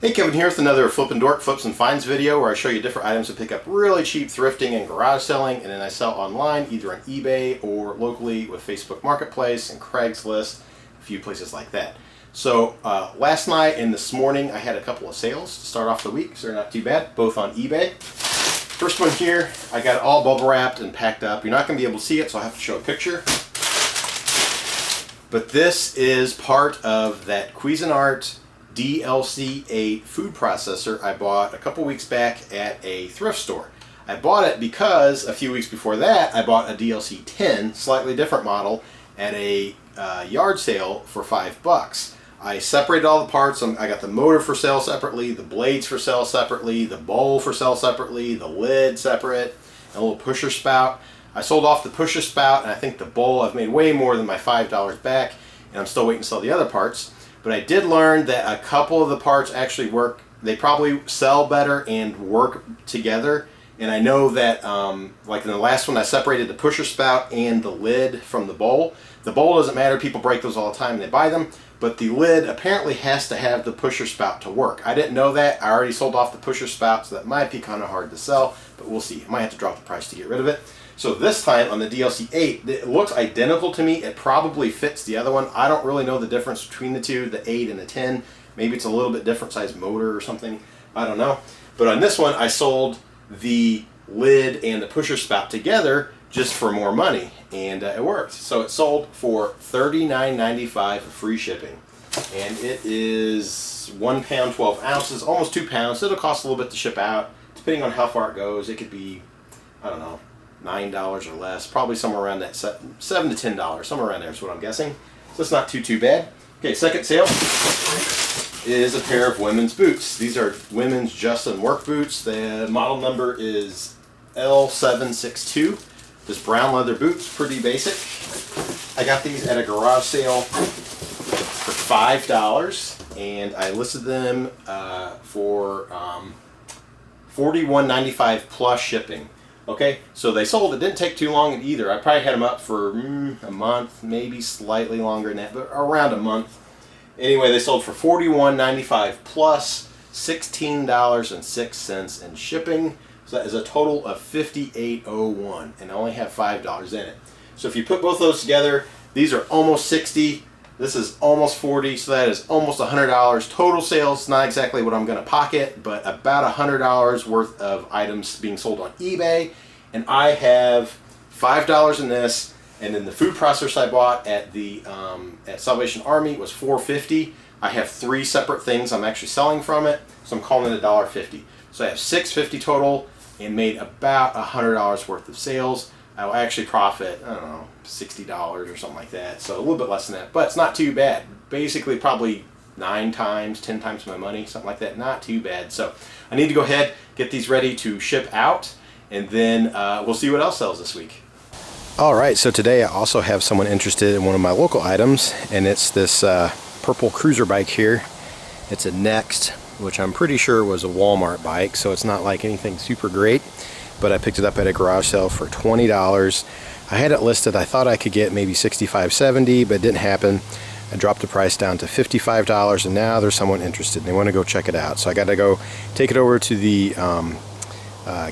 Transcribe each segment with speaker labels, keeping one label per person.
Speaker 1: Hey, Kevin here with another Flippin' Dork Flips and Finds video where I show you different items to pick up really cheap thrifting and garage selling, and then I sell online either on eBay or locally with Facebook Marketplace and Craigslist, a few places like that. So last night and this morning I had a couple of sales to start off the week, so they're not too bad, both on eBay. First one here, I got it all bubble wrapped and packed up. You're not going to be able to see it, so I'll have to show a picture. But this is part of that Cuisinart DLC8 food processor I bought a couple weeks back at a thrift store. I bought it because a few weeks before that I bought a DLC10, slightly different model, at a yard sale for $5. I separated all the parts. I got the motor for sale separately, the blades for sale separately, the bowl for sale separately, the lid separate, and a little pusher spout. I sold off the pusher spout, and I think the bowl I've made way more than my $5 back, and I'm still waiting to sell the other parts. But I did learn that a couple of the parts actually work. They probably sell better and work together. And I know that, like in the last one, I separated the pusher spout and the lid from the bowl. The bowl doesn't matter. People break those all the time and they buy them. But the lid apparently has to have the pusher spout to work. I didn't know that. I already sold off the pusher spout, so that might be kind of hard to sell. But we'll see. I might have to drop the price to get rid of it. So this time on the DLC8, it looks identical to me. It probably fits the other one. I don't really know the difference between the two, the 8 and the 10. Maybe it's a little bit different size motor or something. I don't know. But on this one, I sold the lid and the pusher spout together just for more money, and it worked. So it sold for $39.95 for free shipping. And it is 1 pound, 12 ounces, almost 2 pounds. It'll cost a little bit to ship out. Depending on how far it goes, it could be, I don't know, $9 or less, probably somewhere around that $7 to $10, somewhere around there is what I'm guessing. So it's not too bad. Okay, second sale is a pair of women's boots. These are women's Justin work boots. The model number is L762. This brown leather boots, pretty basic. I got these at a garage sale for $5, and I listed them for $41.95 plus shipping. Okay, so they sold. It didn't take too long either. I probably had them up for a month, maybe slightly longer than that, but around a month. Anyway, they sold for $41.95 plus $16.06 in shipping. So that is a total of $58.01, and I only have $5 in it. So if you put both those together, these are almost $60. This is almost $40, so that is almost $100 total sales. Not exactly what I'm going to pocket, but about $100 worth of items being sold on eBay. And I have $5 in this, and then the food processor I bought at the at Salvation Army was $4.50. I have 3 separate things I'm actually selling from it, so I'm calling it $1.50. So I have $6.50 total and made about $100 worth of sales. I will actually profit, I don't know, $60 or something like that. So a little bit less than that, but it's not too bad. Basically probably 9 times, 10 times my money, something like that. Not too bad. So I need to go ahead, get these ready to ship out, and then we'll see what else sells this week. All right, so today I also have someone interested in one of my local items, and it's this purple cruiser bike here. It's a Next, which I'm pretty sure was a Walmart bike, so it's not like anything super great. But I picked it up at a garage sale for $20. I had it listed. I thought I could get maybe $65, $70, but it didn't happen. I dropped the price down to $55, and now there's someone interested. They want to go check it out. So I got to go take it over to the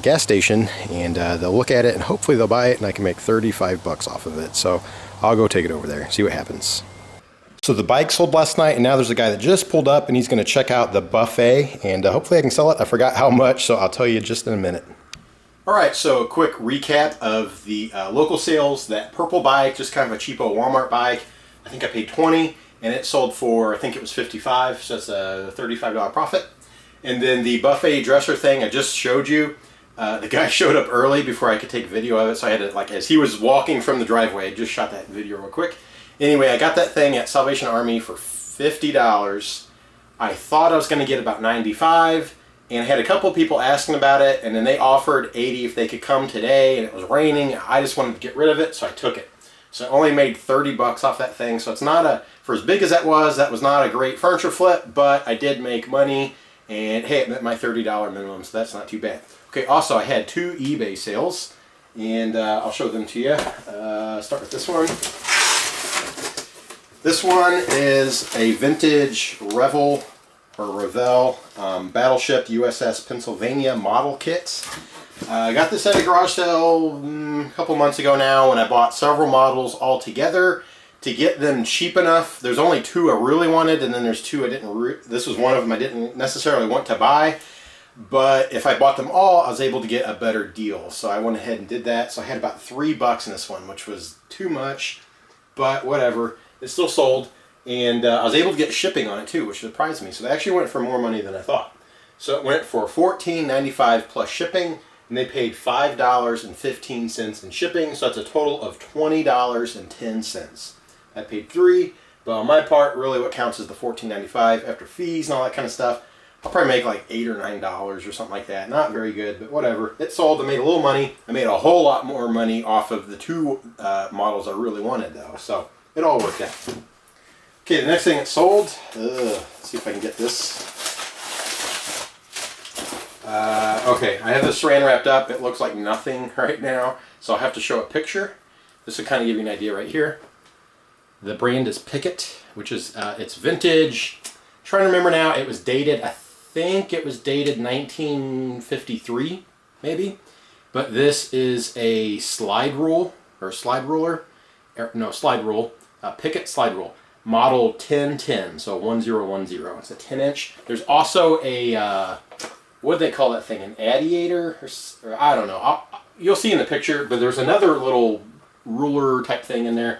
Speaker 1: gas station, and they'll look at it, and hopefully they'll buy it, and I can make $35 off of it. So I'll go take it over there, see what happens. So the bike sold last night, and now there's a guy that just pulled up, and he's going to check out the buffet, and hopefully I can sell it. I forgot how much, so I'll tell you just in a minute. Alright, so a quick recap of the local sales. That purple bike, just kind of a cheapo Walmart bike, I think I paid $20, and it sold for, I think it was $55, so that's a $35 profit. And then the buffet dresser thing I just showed you, the guy showed up early before I could take video of it, so I had to, like, as he was walking from the driveway, I just shot that video real quick. Anyway, I got that thing at Salvation Army for $50. I thought I was going to get about $95, and I had a couple people asking about it, and then they offered $80 if they could come today, and it was raining. I just wanted to get rid of it, so I took it. So I only made $30 off that thing, so it's not a, for as big as that was not a great furniture flip, but I did make money, and hey, it met my $30 minimum, so that's not too bad. Okay, also I had 2 eBay sales, and I'll show them to you. Start with this one. This one is a vintage Revel or Revell Battleship USS Pennsylvania model kit. I got this at a garage sale a couple months ago now, when I bought several models all together to get them cheap enough. There's only 2 I really wanted, and then there's 2 I didn't. This was one of them I didn't necessarily want to buy, but if I bought them all, I was able to get a better deal. So I went ahead and did that. So I had about $3 in this one, which was too much, but whatever. It still sold, and I was able to get shipping on it too, which surprised me. So they actually went for more money than I thought. So it went for $14.95 plus shipping. And they paid $5.15 in shipping, so that's a total of $20.10. I paid $3, but on my part, really what counts is the $14.95 after fees and all that kind of stuff. I'll probably make like $8 or $9 or something like that. Not very good, but whatever. It sold. I made a little money. I made a whole lot more money off of the 2 models I really wanted, though. So it all worked out. Okay, the next thing it sold. Let's see if I can get this. Okay, I have this saran wrapped up. It looks like nothing right now, so I'll have to show a picture. This will kind of give you an idea right here. The brand is Picket, which is, it's vintage. I'm trying to remember now, it was dated, I think it was dated 1953, maybe. But this is a slide rule, or slide ruler. No, slide rule. Picket slide rule. Model 1010, so 1010. It's a 10-inch. There's also a... what do they call that thing? An addiator? Or I don't know. You'll see in the picture, but there's another little ruler type thing in there.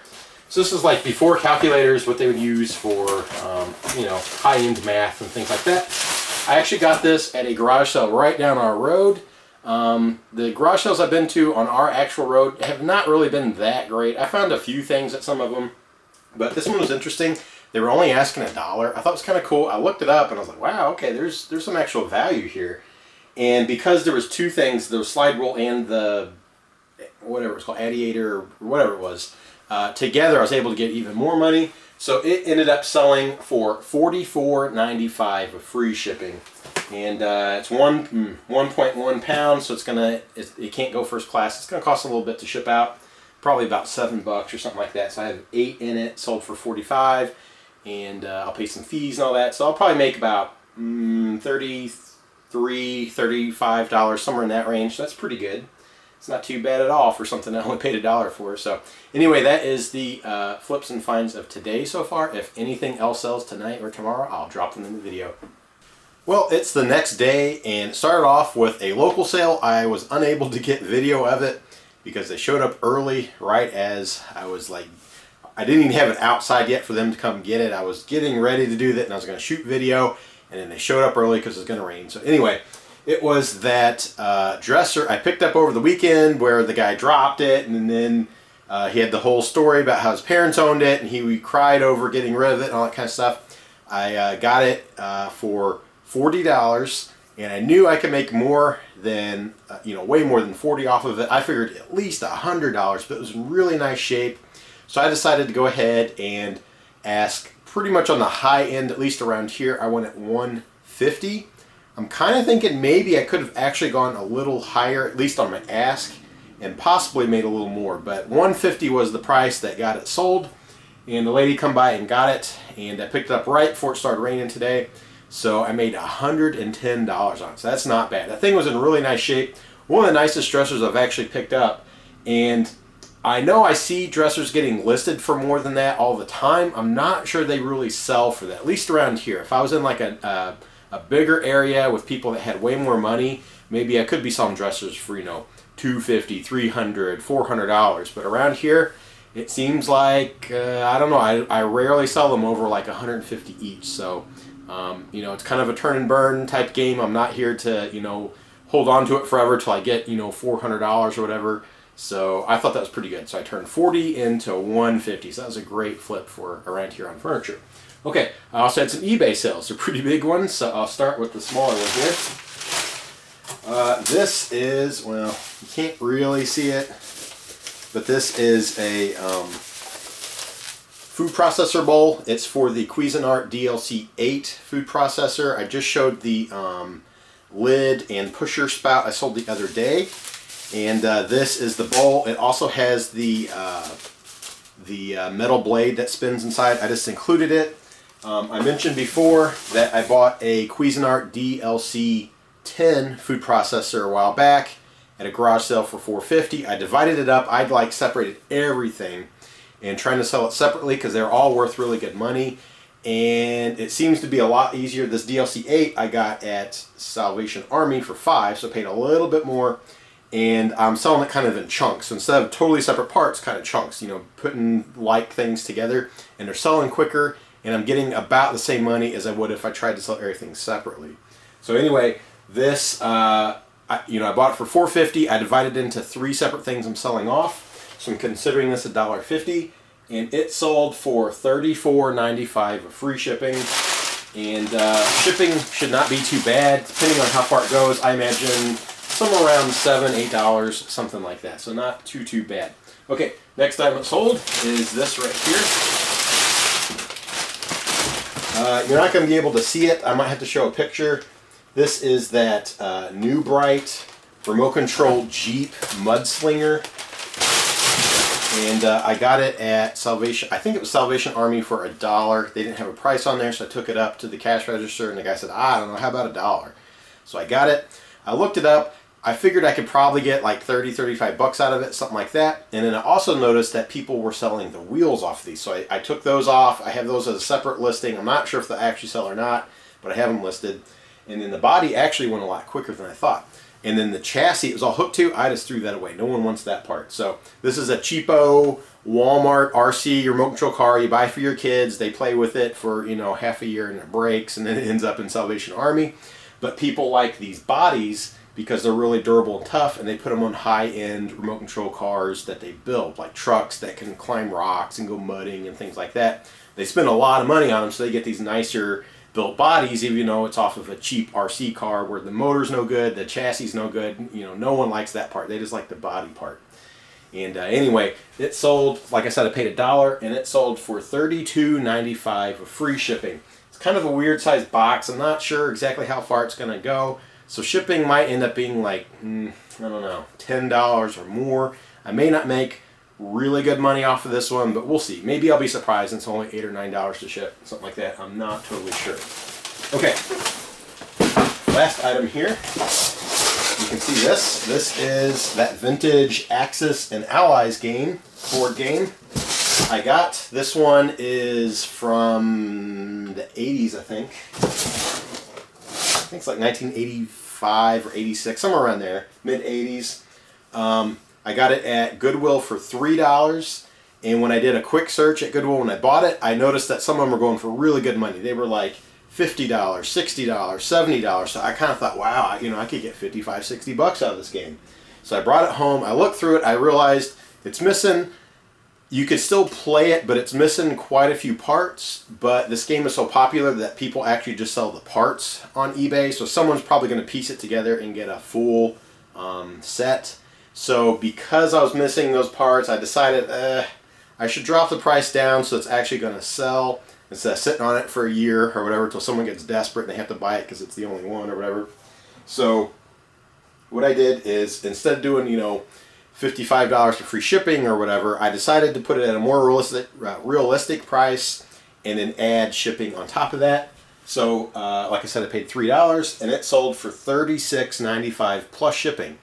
Speaker 1: So this is like before calculators, what they would use for, you know, high-end math and things like that. I actually got this at a garage sale right down our road. The garage sales I've been to on our actual road have not really been that great. I found a few things at some of them, but this one was interesting. They were only asking $1. I thought it was kind of cool. I looked it up and I was like, wow, okay, there's some actual value here. And because there was 2 things, the slide rule and the, whatever it's called, addiator or whatever it was, together I was able to get even more money. So it ended up selling for $44.95 with free shipping. And it's 1.1 pounds, so it can't go first class. It's going to cost a little bit to ship out, probably about $7 or something like that. So I have 8 in it, sold for $45. And I'll pay some fees and all that, so I'll probably make about $33, $35, somewhere in that range. So that's pretty good. It's not too bad at all for something I only paid $1 for. So anyway, that is the flips and finds of today so far. If anything else sells tonight or tomorrow, I'll drop them in the video. Well, it's the next day, and it started off with a local sale. I was unable to get video of it because they showed up early, right as I was like, I didn't even have it outside yet for them to come get it. I was getting ready to do that, and I was going to shoot video, and then they showed up early because it was going to rain. So anyway, it was that dresser I picked up over the weekend where the guy dropped it, and then he had the whole story about how his parents owned it, and he cried over getting rid of it and all that kind of stuff. I got it for $40, and I knew I could make more than, you know, way more than 40 off of it. I figured at least $100, but it was in really nice shape. So I decided to go ahead and ask pretty much on the high end, at least around here. I went at $150. I'm kind of thinking maybe I could have actually gone a little higher, at least on my ask, and possibly made a little more. But $150 was the price that got it sold. And the lady come by and got it, and I picked it up right before it started raining today. So I made $110 on it. So that's not bad. That thing was in really nice shape. One of the nicest dressers I've actually picked up. And I know I see dressers getting listed for more than that all the time. I'm not sure they really sell for that, at least around here. If I was in like a bigger area with people that had way more money, maybe I could be selling dressers for, you know, $250, $300, $400. But around here, it seems like, I don't know, I rarely sell them over like $150 each. So, you know, it's kind of a turn and burn type game. I'm not here to, you know, hold on to it forever till I get, you know, $400 or whatever. So I thought that was pretty good. So I turned 40 into 150. So that was a great flip for around here on furniture. Okay, I also had some eBay sales. They're pretty big ones. So I'll start with the smaller one here. This is, well, you can't really see it, but this is a food processor bowl. It's for the Cuisinart DLC8 food processor. I just showed the lid and pusher spout I sold the other day. And this is the bowl. It also has the metal blade that spins inside. I just included it. I mentioned before that I bought a Cuisinart DLC10 food processor a while back at a garage sale for $450. I divided it up. I'd like separated everything and trying to sell it separately because they're all worth really good money. And it seems to be a lot easier. This DLC8 I got at Salvation Army for $5, so I paid a little bit more. And I'm selling it kind of in chunks. So instead of totally separate parts, kind of chunks, you know, putting like things together. And they're selling quicker, and I'm getting about the same money as I would if I tried to sell everything separately. So anyway, this, I bought it for $450. I divided it into 3 separate things I'm selling off. So I'm considering this $1.50. And it sold for $34.95 of free shipping. And shipping should not be too bad. Depending on how far it goes, I imagine somewhere around $7, $8, something like that. So not too bad. Okay, next item it sold is this right here. You're not going to be able to see it. I might have to show a picture. This is that New Bright remote control Jeep Mudslinger. And I got it at Salvation, I think it was Salvation Army for $1. They didn't have a price on there, so I took it up to the cash register, and the guy said, I don't know, how about $1? So I got it. I looked it up. I figured I could probably get like 30, 35 bucks out of it, something like that. And then I also noticed that people were selling the wheels off these. So I took those off. I have those as a separate listing. I'm not sure if they actually sell or not, but I have them listed. And then the body actually went a lot quicker than I thought. And then the chassis it was all hooked to, I just threw that away. No one wants that part. So this is a cheapo Walmart RC remote control car you buy for your kids. They play with it for, you know, half a year and it breaks, and then it ends up in Salvation Army. But people like these bodies because they're really durable and tough, and they put them on high-end remote control cars that they build, like trucks that can climb rocks and go mudding and things like that. They spend a lot of money on them, so they get these nicer built bodies, even though it's off of a cheap RC car where the motor's no good, the chassis is no good. You know, no one likes that part. They just like the body part. And anyway, it sold, like I said, I paid $1, and it sold for $32.95 with free shipping. It's kind of a weird sized box. I'm not sure exactly how far it's going to go. So shipping might end up being like, I don't know, $10 or more. I may not make really good money off of this one, but we'll see. Maybe I'll be surprised and it's only $8 or $9 to ship, something like that. I'm not totally sure. Okay, last item here. You can see this. This is that vintage Axis and Allies game, board game. I got this one is from the 80s, I think. I think it's like 1985 or 86, somewhere around there, mid 80s. I got it at Goodwill for $3, and when I did a quick search at Goodwill when I bought it, I noticed that some of them were going for really good money. They were like $50, $60, $70. So I kind of thought, wow, you know, I could get 55, 60 bucks out of this game. So I brought it home. I looked through it. I realized it's missing. You could still play it, but it's missing quite a few parts. But this game is so popular that people actually just sell the parts on eBay. So someone's probably going to piece it together and get a full set. So because I was missing those parts, I decided I should drop the price down so it's actually going to sell instead of sitting on it for a year or whatever until someone gets desperate and they have to buy it because it's the only one or whatever. So what I did is, instead of doing, you know, $55 for free shipping or whatever, I decided to put it at a more realistic price and then add shipping on top of that. So like I said, I paid $3 and it sold for $36.95 plus shipping.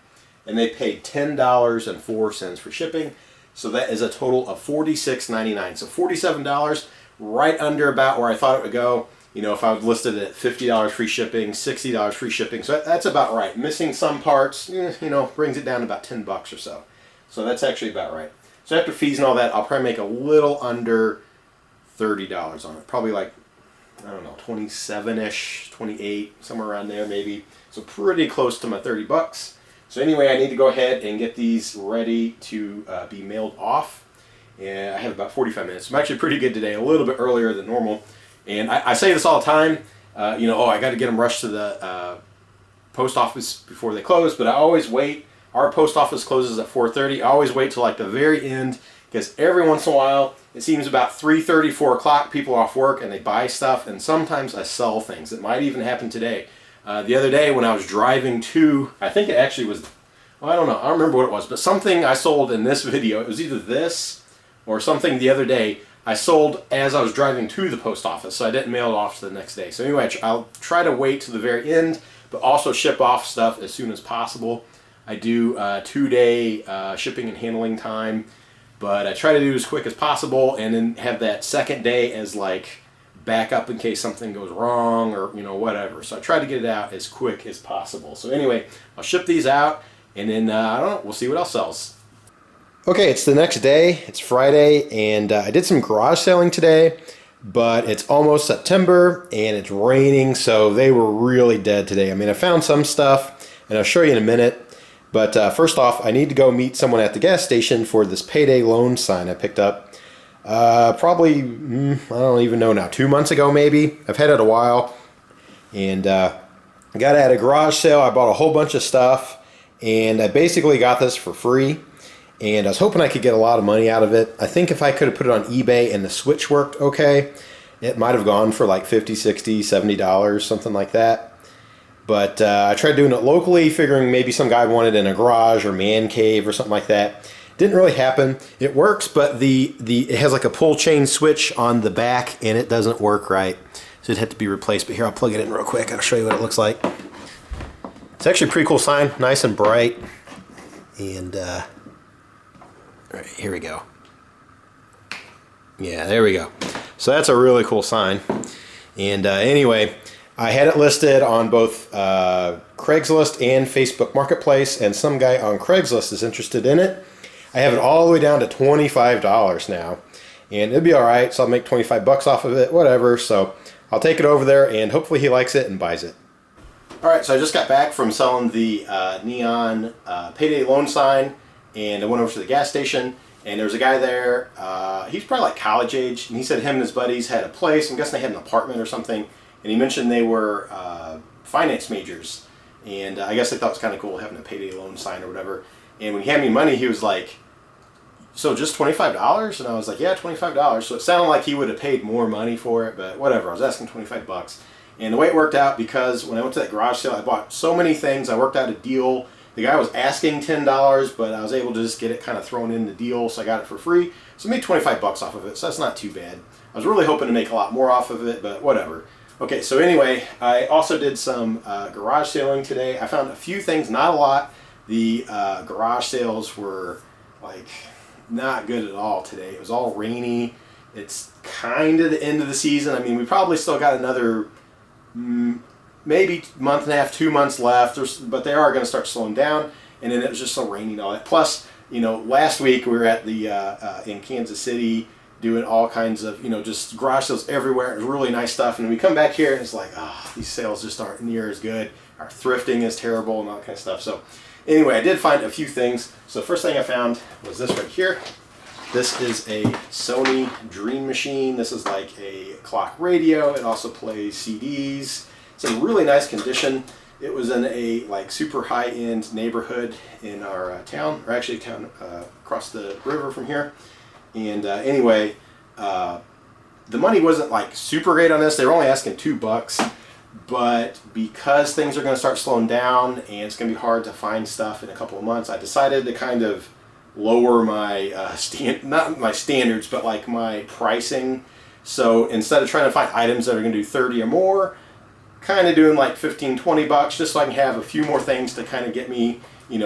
Speaker 1: And they paid $10.04 for shipping. So that is a total of $46.99. So $47, right under about where I thought it would go. You know, if I was listed at $50 free shipping, $60 free shipping. So that's about right. Missing some parts, you know, brings it down to about 10 bucks or so. So that's actually about right. So after fees and all that, I'll probably make a little under $30 on it. Probably like, I don't know, 27-ish, 28, somewhere around there maybe. So pretty close to my 30 bucks. So anyway, I need to go ahead and get these ready to be mailed off. And I have about 45 minutes. I'm actually pretty good today, a little bit earlier than normal. And I say this all the time, you know, I got to get them rushed to the post office before they close, but I always wait. Our post office closes at 4:30. I always wait till like the very end, because every once in a while, it seems about 3:30, 4 o'clock, people are off work and they buy stuff, and sometimes I sell things. It might even happen today. The other day when I was driving to, I think it actually was, well, I don't know, I don't remember what it was, but something I sold in this video. It was either this or something the other day. I sold as I was driving to the post office, so I didn't mail it off to the next day. So anyway, I'll try to wait to the very end, but also ship off stuff as soon as possible. I do 2-day shipping and handling time, but I try to do as quick as possible, and then have that second day as like backup in case something goes wrong or whatever. So I try to get it out as quick as possible. So anyway, I'll ship these out, and then I don't know, we'll see what else sells. Okay, it's the next day. It's Friday, and I did some garage selling today, but it's almost September and it's raining, so they were really dead today. I mean, I found some stuff, and I'll show you in a minute. But first off, I need to go meet someone at the gas station for this payday loan sign I picked up. Probably, I don't even know now, 2 months ago maybe. I've had it a while, and I got it at a garage sale. I bought a whole bunch of stuff, and I basically got this for free. And I was hoping I could get a lot of money out of it. I think if I could have put it on eBay and the switch worked okay, it might have gone for like $50, $60, $70, something like that. But I tried doing it locally, figuring maybe some guy wanted it in a garage or man cave or something like that. Didn't really happen. It works, but it has like a pull chain switch on the back, and it doesn't work right. So it had to be replaced. But here, I'll plug it in real quick. I'll show you what it looks like. It's actually a pretty cool sign, nice and bright. And all right, here we go. Yeah, there we go. So that's a really cool sign. And anyway, I had it listed on both Craigslist and Facebook Marketplace, and some guy on Craigslist is interested in it. I have it all the way down to $25 now, and it'll be all right. So I'll make 25 bucks off of it, whatever. So I'll take it over there, and hopefully he likes it and buys it. All right, so I just got back from selling the neon payday loan sign, and I went over to the gas station, and there was a guy there. He's probably like college age, and he said him and his buddies had a place. I'm guessing they had an apartment or something, and he mentioned they were finance majors, and I guess they thought it was kind of cool having a payday loan sign or whatever. And when he handed me money, he was like, "So just $25?" And I was like, "Yeah, $25." So it sounded like he would have paid more money for it, but whatever. I was asking 25 bucks. And the way it worked out, because when I went to that garage sale, I bought so many things. I worked out a deal. The guy was asking $10, but I was able to just get it kind of thrown in the deal, so I got it for free. So I made 25 bucks off of it, so that's not too bad. I was really hoping to make a lot more off of it, but whatever. Okay, so anyway, I also did some garage sailing today. I found a few things, not a lot. The garage sales were like not good at all today. It was all rainy. It's kind of the end of the season. I mean, we probably still got another maybe month and a half, 2 months left, but they are going to start slowing down. And then it was just so rainy and all that. Plus, last week we were at the in Kansas City doing all kinds of just garage sales everywhere. It was really nice stuff. And we come back here and it's like, these sales just aren't near as good. Our thrifting is terrible and all that kind of stuff. So anyway, I did find a few things. So the first thing I found was this right here. This is a Sony Dream Machine. This is like a clock radio. It also plays CDs. It's in really nice condition. It was in a like super high-end neighborhood in our town, or actually town across the river from here. And anyway, the money wasn't like super great on this. They were only asking $2, but because things are going to start slowing down and it's going to be hard to find stuff in a couple of months, I decided to kind of lower my not my standards, but like my pricing. So instead of trying to find items that are going to do 30 or more, kind of doing like 15, 20 bucks, just so I can have a few more things to kind of get me,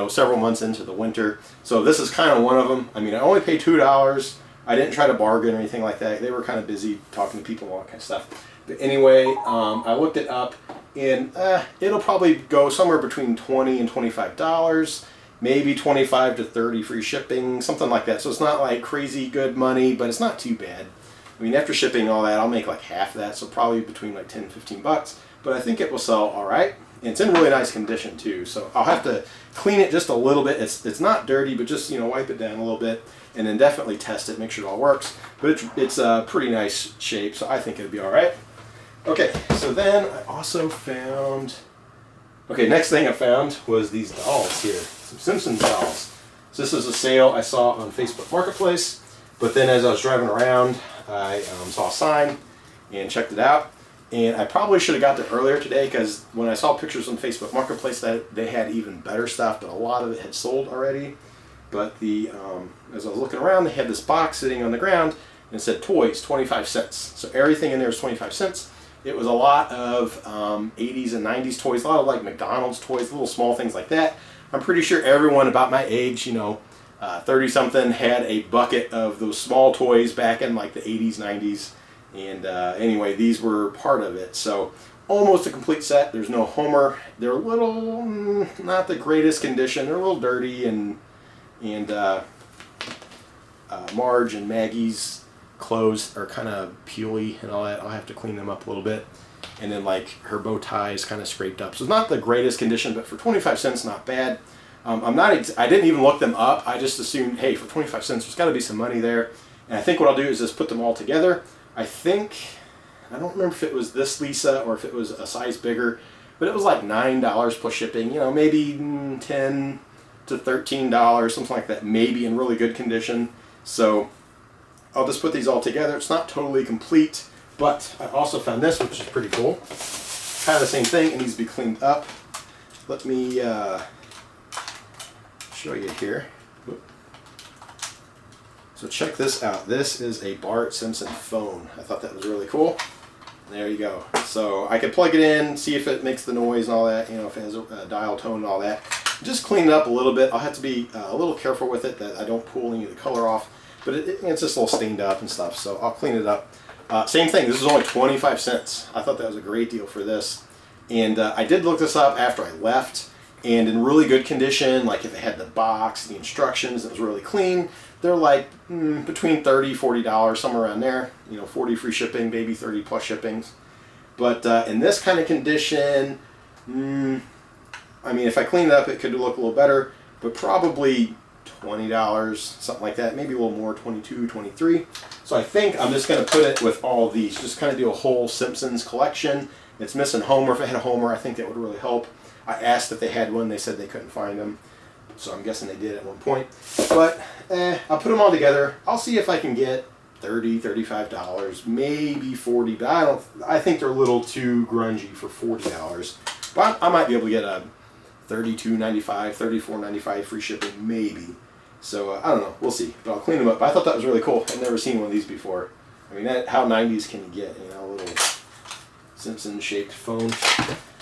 Speaker 1: several months into the winter. So this is kind of one of them. I mean, I only paid $2. I didn't try to bargain or anything like that. They were kind of busy talking to people and all that kind of stuff. But anyway, I looked it up, and it'll probably go somewhere between $20 and $25. Maybe 25 to 30 free shipping, something like that. So it's not like crazy good money, but it's not too bad. I mean, after shipping all that, I'll make like half that, so probably between like 10 and 15 bucks. But I think it will sell all right. And it's in really nice condition too. So I'll have to clean it just a little bit. It's not dirty, but just wipe it down a little bit, and then definitely test it, make sure it all works. But it's a pretty nice shape, so I think it'll be all right. Okay, so then I also found. Okay, next thing I found was these dolls here. Some Simpsons dolls. So this is a sale I saw on Facebook Marketplace, but then as I was driving around, I saw a sign and checked it out. And I probably should have got there earlier today, because when I saw pictures on Facebook Marketplace, that they had even better stuff, but a lot of it had sold already. But as I was looking around, they had this box sitting on the ground and it said toys, 25 cents. So everything in there is 25 cents. It was a lot of 80s and 90s toys, a lot of like McDonald's toys, little small things like that. I'm pretty sure everyone about my age, you know, 30-something, had a bucket of those small toys back in like the 80s, 90s. And anyway, these were part of it. So almost a complete set. There's no Homer. They're a little, not the greatest condition. They're a little dirty, and Marge and Maggie's clothes are kind of peely and all that. I'll have to clean them up a little bit. And then like her bow tie is kind of scraped up. So it's not the greatest condition, but for 25 cents, not bad. I didn't even look them up. I just assumed, hey, for 25 cents, there's got to be some money there. And I think what I'll do is just put them all together. I don't remember if it was this Lisa or if it was a size bigger, but it was like $9 plus shipping, you know, maybe $10 to $13, something like that, maybe in really good condition. So I'll just put these all together. It's not totally complete, but I also found this, which is pretty cool. Kind of the same thing. It needs to be cleaned up. Let me show you here. So check this out. This is a Bart Simpson phone. I thought that was really cool. There you go. So I could plug it in, see if it makes the noise and all that, you know, if it has a dial tone and all that. Just clean it up a little bit. I'll have to be a little careful with it that I don't pull any of the color off, but it's just a little stained up and stuff, so I'll clean it up. Same thing, this is only 25 cents. I thought that was a great deal for this. And I did look this up after I left, and in really good condition, like if it had the box, the instructions, it was really clean, they're like between $30, $40, somewhere around there. You know, 40 free shipping, maybe 30 plus shippings. But in this kind of condition, I mean, if I clean it up, it could look a little better, but probably $20, something like that, maybe a little more, 22, 23. So I think I'm just going to put it with all of these, just kind of do a whole Simpsons collection. It's missing Homer. If it had a Homer, I think that would really help. I asked if they had one. They said they couldn't find them, so I'm guessing they did at one point. But I'll put them all together. I'll see if I can get $30, $35, maybe $40, but I think they're a little too grungy for $40. But I might be able to get a $32.95, $34.95 free shipping, maybe. So I don't know, we'll see. But I'll clean them up. But I thought that was really cool. I've never seen one of these before. I mean, how 90s can you get? You know, a little Simpson-shaped phone.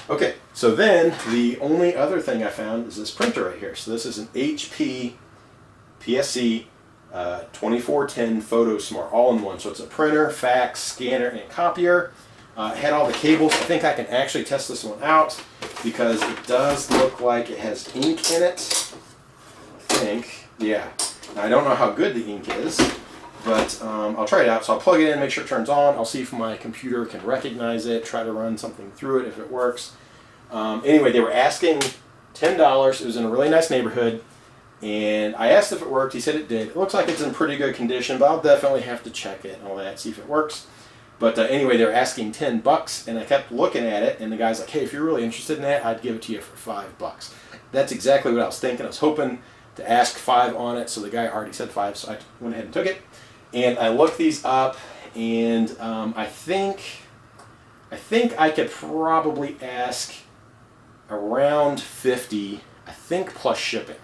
Speaker 1: Okay, so then the only other thing I found is this printer right here. So this is an HP PSC 2410 Photo Smart, all in one. So it's a printer, fax, scanner, and copier. It had all the cables. I think I can actually test this one out because it does look like it has ink in it. I think, yeah. Now, I don't know how good the ink is, but I'll try it out. So I'll plug it in, make sure it turns on. I'll see if my computer can recognize it, try to run something through it if it works. Anyway, they were asking $10. It was in a really nice neighborhood, and I asked if it worked. He said it did. It looks like it's in pretty good condition, but I'll definitely have to check it and all that, see if it works. But anyway, they were asking $10, and I kept looking at it, and the guy's like, hey, if you're really interested in that, I'd give it to you for $5. That's exactly what I was thinking. I was hoping to ask $5 on it, so the guy already said $5, so I went ahead and took it. And I looked these up, and I think I could probably ask around $50, I think, plus shipping.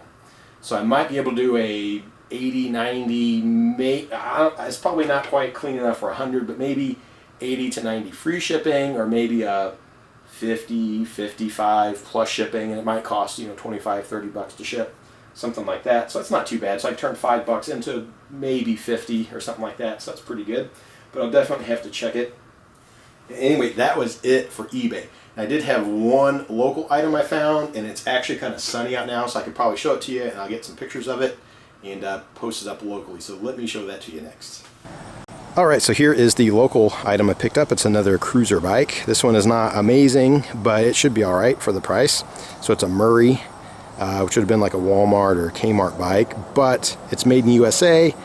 Speaker 1: So I might be able to do a 80, 90, it's probably not quite clean enough for 100, but maybe 80 to 90 free shipping, or maybe a 50, 55 plus shipping, and it might cost, you know, 25, 30 bucks to ship, something like that. So it's not too bad. So I turned $5 into maybe 50 or something like that. So that's pretty good, but I'll definitely have to check it. Anyway, that was it for eBay. I did have one local item I found, and it's actually kind of sunny out now, so I could probably show it to you, and I'll get some pictures of it and post it up locally. So let me show that to you next. All right, so here is the local item I picked up. It's another cruiser bike. This one is not amazing, but it should be all right for the price. So it's a Murray, which would have been like a Walmart or Kmart bike, but it's made in the USA.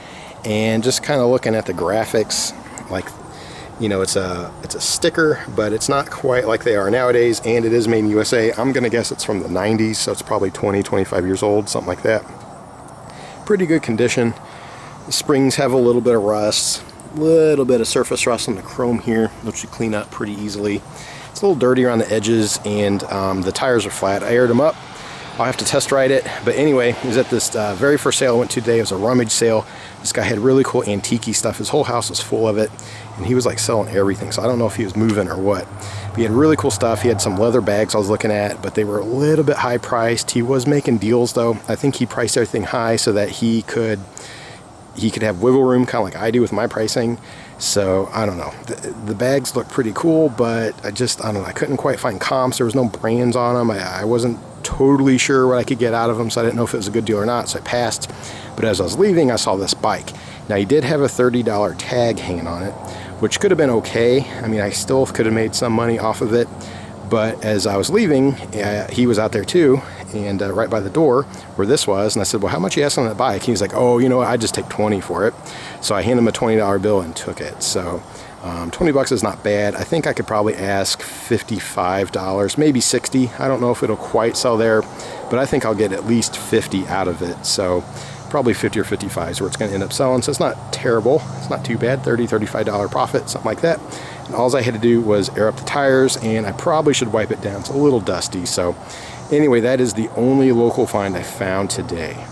Speaker 1: And just kind of looking at the graphics, like, you know, it's a sticker, but it's not quite like they are nowadays, and it is made in the USA. I'm gonna guess it's from the 90s, so it's probably 20, 25 years old, something like that. Pretty good condition. The springs have a little bit of rust, little bit of surface rust on the chrome here, which you clean up pretty easily. It's a little dirty around the edges, and the tires are flat. I aired them up,
Speaker 2: I'll have to test ride it. But anyway, it was at this very first sale I went to today. It was a rummage sale. This guy had really cool antique stuff. His whole house was full of it, and he was like selling everything. So I don't know if he was moving or what. But he had really cool stuff. He had some leather bags I was looking at, but they were a little bit high priced. He was making deals though. I think he priced everything high so that he could have wiggle room, kind of like I do with my pricing. So I don't know. The bags look pretty cool, but I don't know. I couldn't quite find comps. There was no brands on them. I wasn't totally sure what I could get out of them, so I didn't know if it was a good deal or not, so I passed. But as I was leaving, I saw this bike. Now, he did have a $30 tag hanging on it, which could have been okay. I mean, I still could have made some money off of it. But as I was leaving, he was out there too, and right by the door where this was, and I said, well, how much are you asking on that bike? He was like, oh, you know what, I just take 20 for it. So I handed him a $20 bill and took it. So 20 bucks is not bad. I think I could probably ask $55, maybe 60. I don't know if it'll quite sell there, but I think I'll get at least 50 out of it. So probably 50 or 55 is where it's going to end up selling. So it's not terrible. It's not too bad. $30, $35 profit, something like that. And all I had to do was air up the tires, and I probably should wipe it down. It's a little dusty. So anyway, that is the only local find I found today.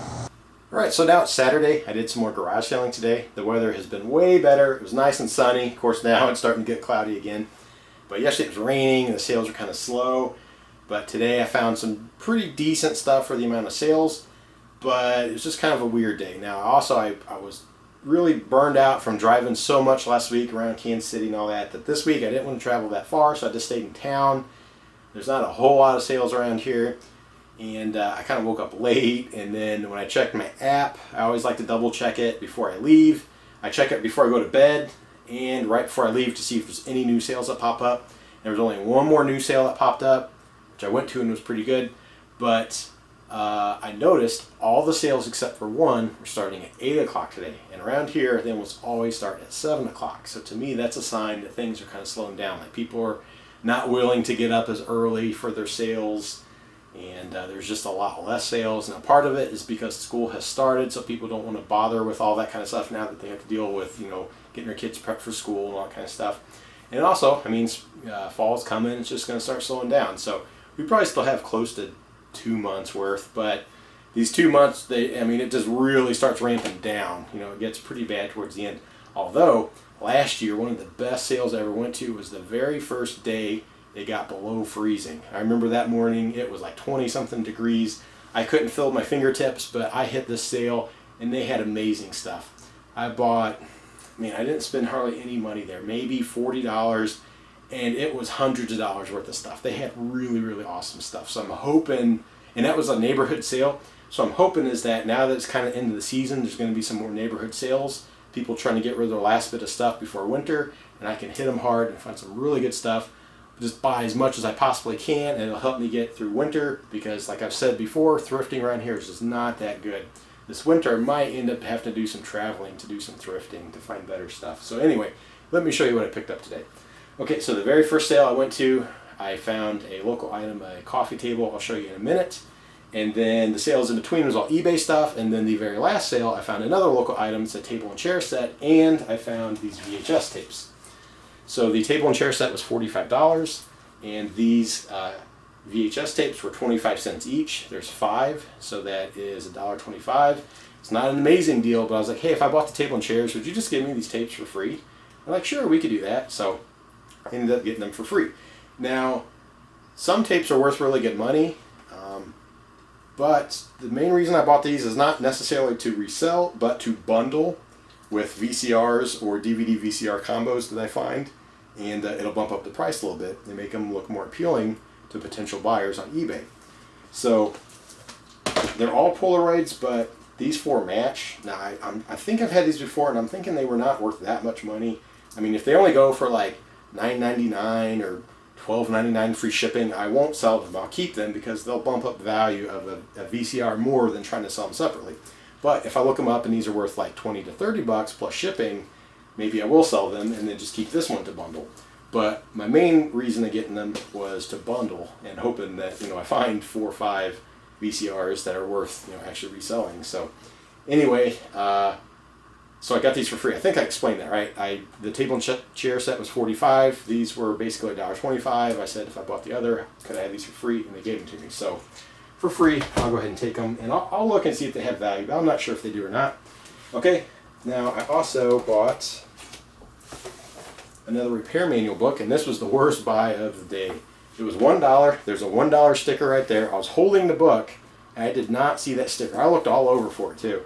Speaker 1: All right, so now it's Saturday. I did some more garage selling today. The weather has been way better. It was nice and sunny. Of course, now it's starting to get cloudy again. But yesterday it was raining and the sales were kind of slow. But today I found some pretty decent stuff for the amount of sales. But it was just kind of a weird day. Now, also, I was really burned out from driving so much last week around Kansas City and all that this week I didn't want to travel that far, so I just stayed in town. There's not a whole lot of sales around here. And I kind of woke up late, and then when I checked my app, I always like to double check it before I leave. I check it before I go to bed and right before I leave to see if there's any new sales that pop up. There was only one more new sale that popped up, which I went to and was pretty good. But I noticed all the sales except for one were starting at 8 o'clock today. And around here, they almost always start at 7 o'clock. So to me, that's a sign that things are kind of slowing down. Like people are not willing to get up as early for their sales. And there's just a lot less sales. Now, part of it is because school has started, so people don't want to bother with all that kind of stuff now that they have to deal with, getting their kids prepped for school and all that kind of stuff. And also, fall's coming. It's just going to start slowing down. So we probably still have close to 2 months worth, but these 2 months, it just really starts ramping down. It gets pretty bad towards the end. Although, last year, one of the best sales I ever went to was the very first day it got below freezing. I remember that morning, it was like 20-something degrees. I couldn't feel my fingertips, but I hit this sale, and they had amazing stuff. I bought, I didn't spend hardly any money there, maybe $40, and it was hundreds of dollars worth of stuff. They had really, really awesome stuff. So I'm hoping, and that was a neighborhood sale, so I'm hoping is that now that it's kind of into the season, there's going to be some more neighborhood sales, people trying to get rid of their last bit of stuff before winter, and I can hit them hard and find some really good stuff. Just buy as much as I possibly can, and it'll help me get through winter, because like I've said before, thrifting around here is just not that good. This winter I might end up having to do some traveling to do some thrifting to find better stuff. So anyway, let me show you what I picked up today. Okay, so the very first sale I went to, I found a local item, a coffee table. I'll show you in a minute. And then the sales in between was all eBay stuff. And then the very last sale, I found another local item. It's a table and chair set, and I found these VHS tapes. So the table and chair set was $45, and these VHS tapes were 25 cents each. There's 5, so that is $1.25. It's not an amazing deal, but I was like, hey, if I bought the table and chairs, would you just give me these tapes for free? I'm like, sure, we could do that. So I ended up getting them for free. Now, some tapes are worth really good money, but the main reason I bought these is not necessarily to resell, but to bundle with VCRs or DVD VCR combos that I find, and it'll bump up the price a little bit and make them look more appealing to potential buyers on eBay. So they're all Polaroids, but these 4 match. Now I think I've had these before, and I'm thinking they were not worth that much money. If they only go for like $9.99 or $12.99 free shipping, I won't sell them. I'll keep them because they'll bump up the value of a VCR more than trying to sell them separately. But if I look them up and these are worth like 20 to 30 bucks plus shipping, maybe I will sell them and then just keep this one to bundle. But my main reason of getting them was to bundle and hoping that I find 4 or 5 VCRs that are worth actually reselling. So anyway, so I got these for free. I think I explained that, right? The table and chair set was $45. These were basically $1.25. I said if I bought the other, could I have these for free? And they gave them to me. So for free, I'll go ahead and take them, and I'll look and see if they have value, but I'm not sure if they do or not. Okay, now I also bought another repair manual book, and this was the worst buy of the day. It was $1. There's a $1 sticker right there. I was holding the book, and I did not see that sticker. I looked all over for it too.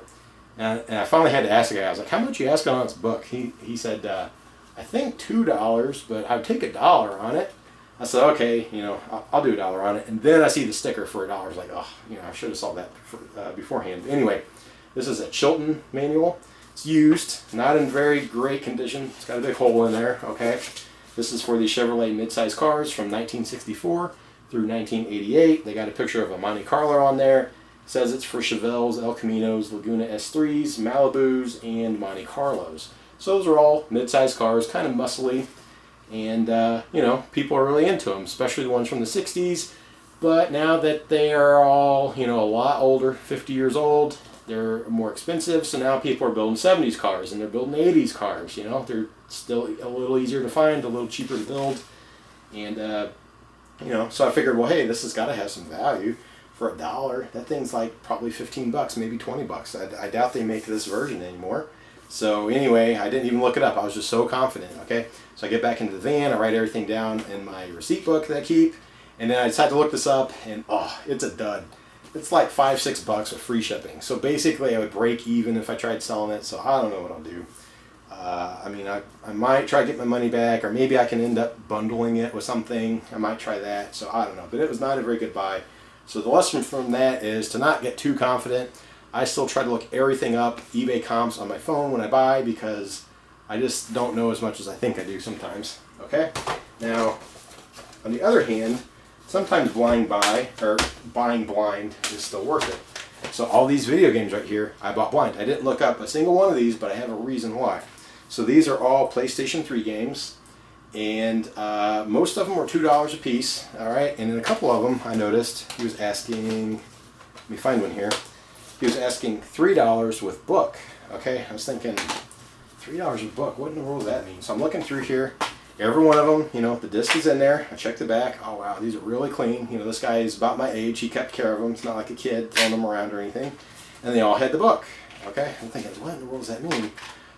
Speaker 1: And I finally had to ask the guy, I was like, how much are you asking on this book? He said, I think $2, but I'd take $1 on it. I said, okay, you know, I'll do $1 on it. And then I see the sticker for $1. I was like, oh, you know, I should have saw that beforehand. But anyway, this is a Chilton manual. It's used, not in very great condition. It's got a big hole in there, okay? This is for the Chevrolet midsize cars from 1964 through 1988. They got a picture of a Monte Carlo on there. It says it's for Chevelles, El Caminos, Laguna S3s, Malibus, and Monte Carlos. So those are all midsize cars, kind of muscly. And, you know, people are really into them, especially the ones from the 60s. But now that they are all, you know, a lot older, 50 years old, they're more expensive. So now people are building 70s cars and they're building 80s cars, you know. They're still a little easier to find, a little cheaper to build. And, you know, so I figured, well, hey, this has got to have some value for $1. That thing's like probably 15 bucks, maybe 20 bucks. I doubt they make this version anymore. So anyway, I didn't even look it up. I was just so confident, okay? So I get back into the van, I write everything down in my receipt book that I keep, and then I decide to look this up, and oh, it's a dud. It's like $5-6 bucks with free shipping. So basically I would break even if I tried selling it, so I don't know what I'll do. I mean, I might try to get my money back, or maybe I can end up bundling it with something. I might try that, so I don't know. But it was not a very good buy. So the lesson from that is to not get too confident. I still try to look everything up, eBay comps on my phone when I buy, because I just don't know as much as I think I do sometimes. Okay? Now, on the other hand, sometimes blind buy, or buying blind, is still worth it. So all these video games right here, I bought blind. I didn't look up a single one of these, but I have a reason why. So these are all PlayStation 3 games, and most of them were $2 a piece, all right? And in a couple of them, I noticed he was asking, let me find one here. He was asking $3 with book, okay? I was thinking, $3 with book, what in the world does that mean? So I'm looking through here. Every one of them, you know, the disc is in there. I checked the back. Oh, wow, these are really clean. You know, this guy is about my age. He kept care of them. It's not like a kid throwing them around or anything. And they all had the book, okay? I'm thinking, what in the world does that mean?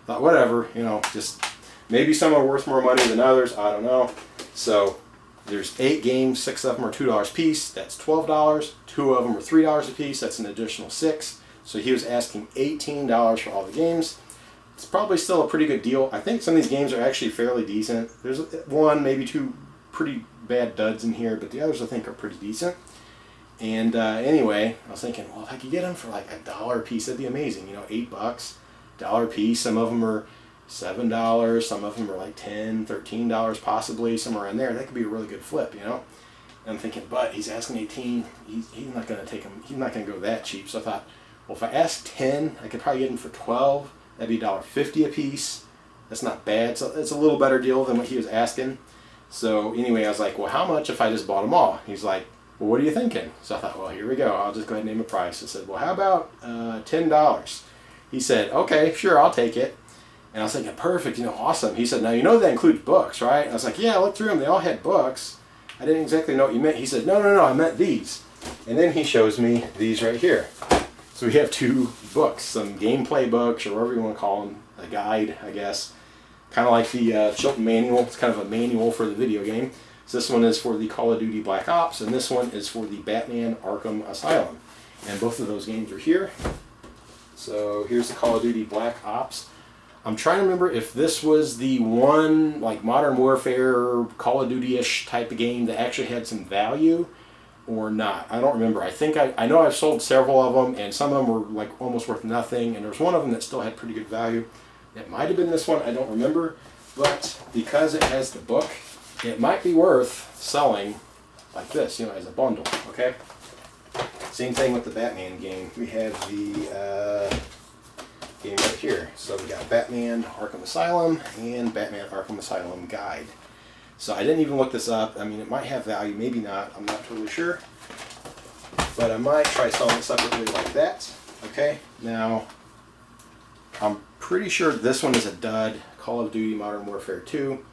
Speaker 1: Thought, whatever, you know, just maybe some are worth more money than others. I don't know. So there's 8 games. 6 of them are $2 a piece. That's $12. 2 of them are $3 a piece. That's an additional $6. So he was asking $18 for all the games. It's probably still a pretty good deal. I think some of these games are actually fairly decent. There's one, maybe 2 pretty bad duds in here, but the others I think are pretty decent. And anyway, I was thinking, well, if I could get them for like $1 a piece, that'd be amazing. You know, $8, $1 a piece. Some of them are $7. Some of them are like $10, $13 possibly, somewhere in there. That could be a really good flip, you know. And I'm thinking, but he's asking 18. He's not going to take them. He's not going to go that cheap. So I thought, well, if I ask 10, I could probably get them for 12. That'd be $1.50 a piece. That's not bad. So it's a little better deal than what he was asking. So anyway, I was like, well, how much if I just bought them all? He's like, well, what are you thinking? So I thought, well, here we go. I'll just go ahead and name a price. I said, well, how about $10? He said, okay, sure, I'll take it. And I was thinking, perfect, you know, awesome. He said, now you know that includes books, right? And I was like, yeah, I looked through them. They all had books. I didn't exactly know what you meant. He said, no, I meant these. And then he shows me these right here. So we have 2 books, some gameplay books, or whatever you want to call them, a guide, I guess. Kind of like the Chilton manual. It's kind of a manual for the video game. So this one is for the Call of Duty Black Ops, and this one is for the Batman Arkham Asylum. And both of those games are here. So here's the Call of Duty Black Ops. I'm trying to remember if this was the one, like Modern Warfare, Call of Duty-ish type of game that actually had some value, or not. I don't remember. I think I know I've sold several of them, and some of them were like almost worth nothing, and there's one of them that still had pretty good value. It might have been this one, I don't remember, but because it has the book, it might be worth selling like this, you know, as a bundle, okay? Same thing with the Batman game. We have the game right here. So we got Batman Arkham Asylum and Batman Arkham Asylum Guide. So I didn't even look this up. I mean, it might have value, maybe not. I'm not totally sure. But I might try selling it separately like that. Okay, now I'm pretty sure this one is a dud. Call of Duty Modern Warfare 2.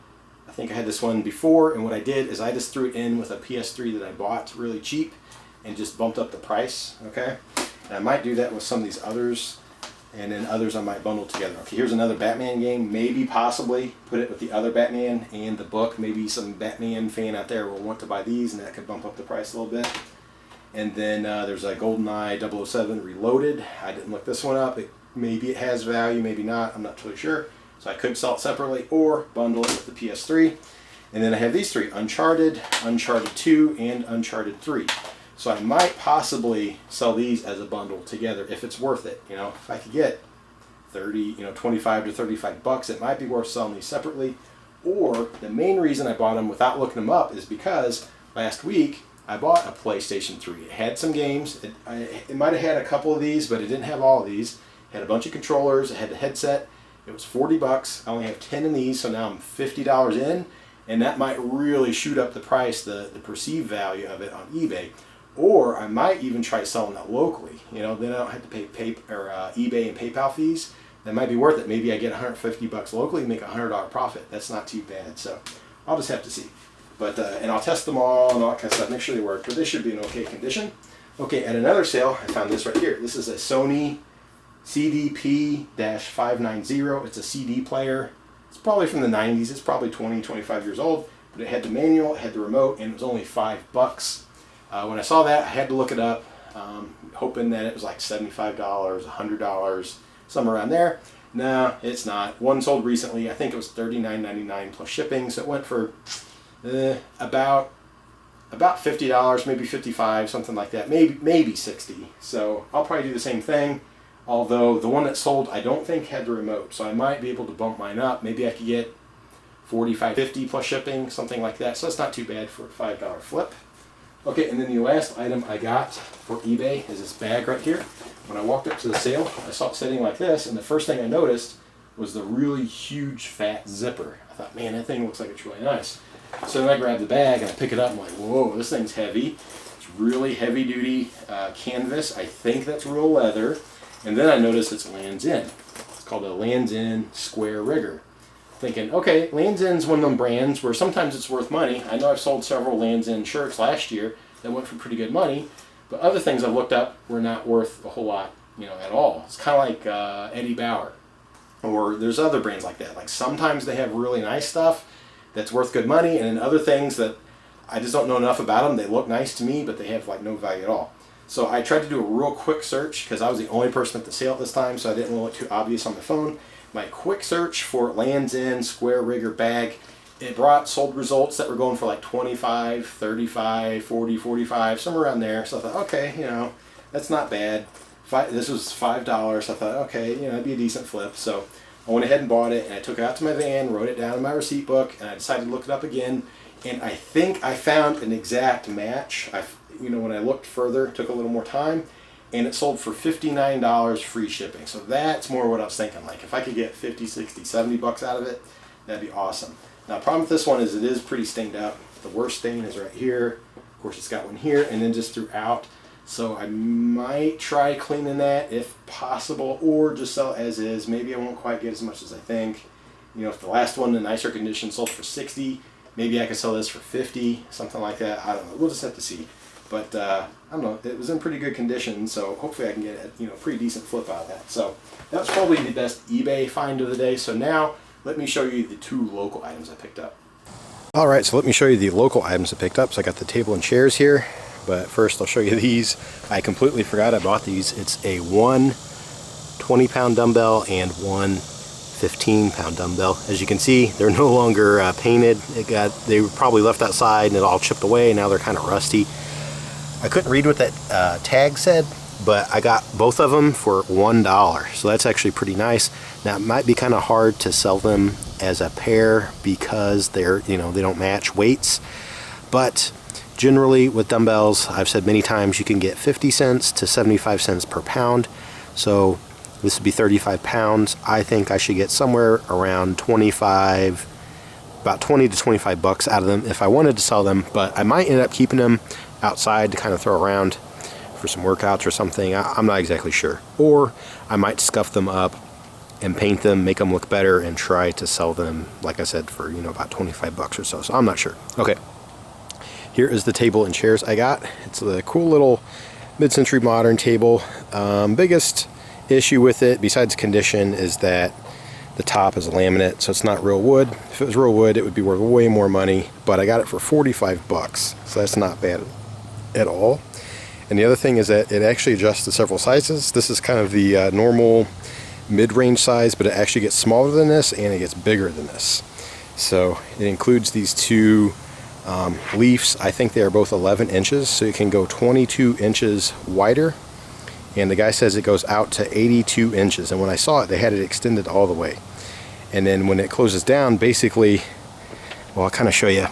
Speaker 1: I think I had this one before, and what I did is I just threw it in with a PS3 that I bought really cheap. and just bumped up the price, okay? And I might do that with some of these others, and then others I might bundle together. Okay, here's another Batman game, maybe possibly put it with the other Batman and the book. Maybe some Batman fan out there will want to buy these, and that could bump up the price a little bit. And then there's a GoldenEye 007 Reloaded. I didn't look this one up. Maybe it has value, maybe not. I'm not totally sure. So I could sell it separately or bundle it with the PS3. And then I have these three, Uncharted, Uncharted 2, and Uncharted 3. So I might possibly sell these as a bundle together if it's worth it. You know, if I could get 25 to 35 bucks, it might be worth selling these separately. Or the main reason I bought them without looking them up is because last week I bought a PlayStation 3. It had some games. It might have had a couple of these, but it didn't have all of these. It had a bunch of controllers. It had the headset. It was 40 bucks. I only have 10 of these, so now I'm $50 in. And that might really shoot up the price, the perceived value of it on eBay. Or I might even try selling that locally. You know, then I don't have to pay eBay and PayPal fees. That might be worth it. Maybe I get 150 bucks locally and make a $100 profit. That's not too bad. So I'll just have to see. But and I'll test them all and all that kind of stuff. Make sure they work. But they should be in okay condition. Okay, at another sale, I found this right here. This is a Sony CDP-590. It's a CD player. It's probably from the 90s. It's probably 20, 25 years old. But it had the manual, it had the remote, and it was only $5. When I saw that, I had to look it up, hoping that it was like $75, $100, somewhere around there. No, it's not. One sold recently. I think it was $39.99 plus shipping. So it went for about $50, maybe $55, something like that. Maybe $60. So I'll probably do the same thing. Although the one that sold, I don't think had the remote, so I might be able to bump mine up. Maybe I could get $45, $50 plus shipping, something like that. So it's not too bad for a $5 flip. Okay, and then the last item I got for eBay is this bag right here. When I walked up to the sale, I saw it sitting like this, and the first thing I noticed was the really huge fat zipper. I thought, man, that thing looks like it's really nice. So then I grabbed the bag and I pick it up. I'm like, whoa, this thing's heavy. It's really heavy duty canvas. I think that's real leather. And then I noticed it's Lands' End. It's called a Lands' End Square Rigger. Thinking, okay, Lands' End's one of them brands where sometimes it's worth money. I know I've sold several Lands' End shirts last year that went for pretty good money, but other things I've looked up were not worth a whole lot, at all. It's kind of like Eddie Bauer, or there's other brands like that. Like sometimes they have really nice stuff that's worth good money, and then other things that I just don't know enough about them. They look nice to me, but they have like no value at all. So I tried to do a real quick search because I was the only person at the sale at this time, so I didn't want it too obvious on the phone. My quick search for Lands' End Square Rigger bag, it brought sold results that were going for like 25, 35, 40, 45, somewhere around there. So I thought, okay, that's not bad. This was $5. I thought, okay, that'd be a decent flip. So I went ahead and bought it, and I took it out to my van, wrote it down in my receipt book, and I decided to look it up again. And I think I found an exact match. When I looked further, it took a little more time, and it sold for $59 free shipping. So that's more what I was thinking. Like if I could get 50, 60, 70 bucks out of it, that'd be awesome. Now the problem with this one is it is pretty stained up. The worst stain is right here. Of course it's got one here and then just throughout. So I might try cleaning that if possible, or just sell it as is. Maybe I won't quite get as much as I think. If the last one in nicer condition sold for 60, maybe I could sell this for 50, something like that. I don't know. We'll just have to see. But I don't know, it was in pretty good condition, so hopefully I can get a pretty decent flip out of that. So that was probably the best eBay find of the day. So now let me show you the two local items I picked up.
Speaker 2: All right, so let me show you the local items I picked up. So I got the table and chairs here, but first I'll show you these. I completely forgot I bought these. It's a 20-pound dumbbell and one 15-pound dumbbell. As you can see, they're no longer painted. They were probably left outside and it all chipped away, and now they're kind of rusty. I couldn't read what that tag said, but I got both of them for $1. So that's actually pretty nice. Now it might be kind of hard to sell them as a pair because they're, they don't match weights. But generally with dumbbells, I've said many times, you can get 50 cents to 75 cents per pound. So this would be 35 pounds. I think I should get somewhere around about 20 to 25 bucks out of them if I wanted to sell them, but I might end up keeping them outside to kind of throw around for some workouts or something. I'm not exactly sure. Or I might scuff them up and paint them, make them look better, and try to sell them, like I said, for about 25 bucks or so. So I'm not sure. Okay. Here is the table and chairs I got. It's a cool little mid-century modern table. Biggest issue with it, besides condition, is that the top is laminate, so it's not real wood. If it was real wood, it would be worth way more money, but I got it for 45 bucks, so that's not bad at all. And the other thing is that it actually adjusts to several sizes. This is kind of the normal mid-range size, but it actually gets smaller than this and it gets bigger than this. So it includes these two leaves. I think they are both 11 inches, so it can go 22 inches wider, and the guy says it goes out to 82 inches, and when I saw it, they had it extended all the way. And then when it closes down, basically, well, I'll kind of show you.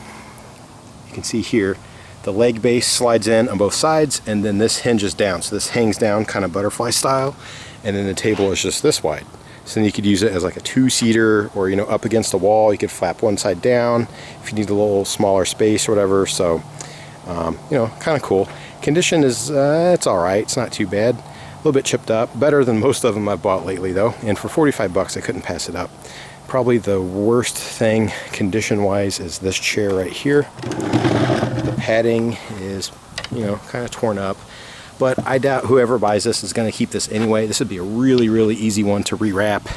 Speaker 2: You can see here, the leg base slides in on both sides, and then this hinges down. So this hangs down kind of butterfly style, and then the table is just this wide. So then you could use it as like a two-seater, or, you know, up against the wall. You could flap one side down if you need a little smaller space or whatever. So, you know, kind of cool. Condition is, it's all right. It's not too bad. A little bit chipped up. Better than most of them I've bought lately, though. And for 45 bucks, I couldn't pass it up. Probably the worst thing condition-wise is this chair right here. The padding is, you know, kind of torn up. But I doubt whoever buys this is going to keep this anyway. This would be a really, really easy one to rewrap.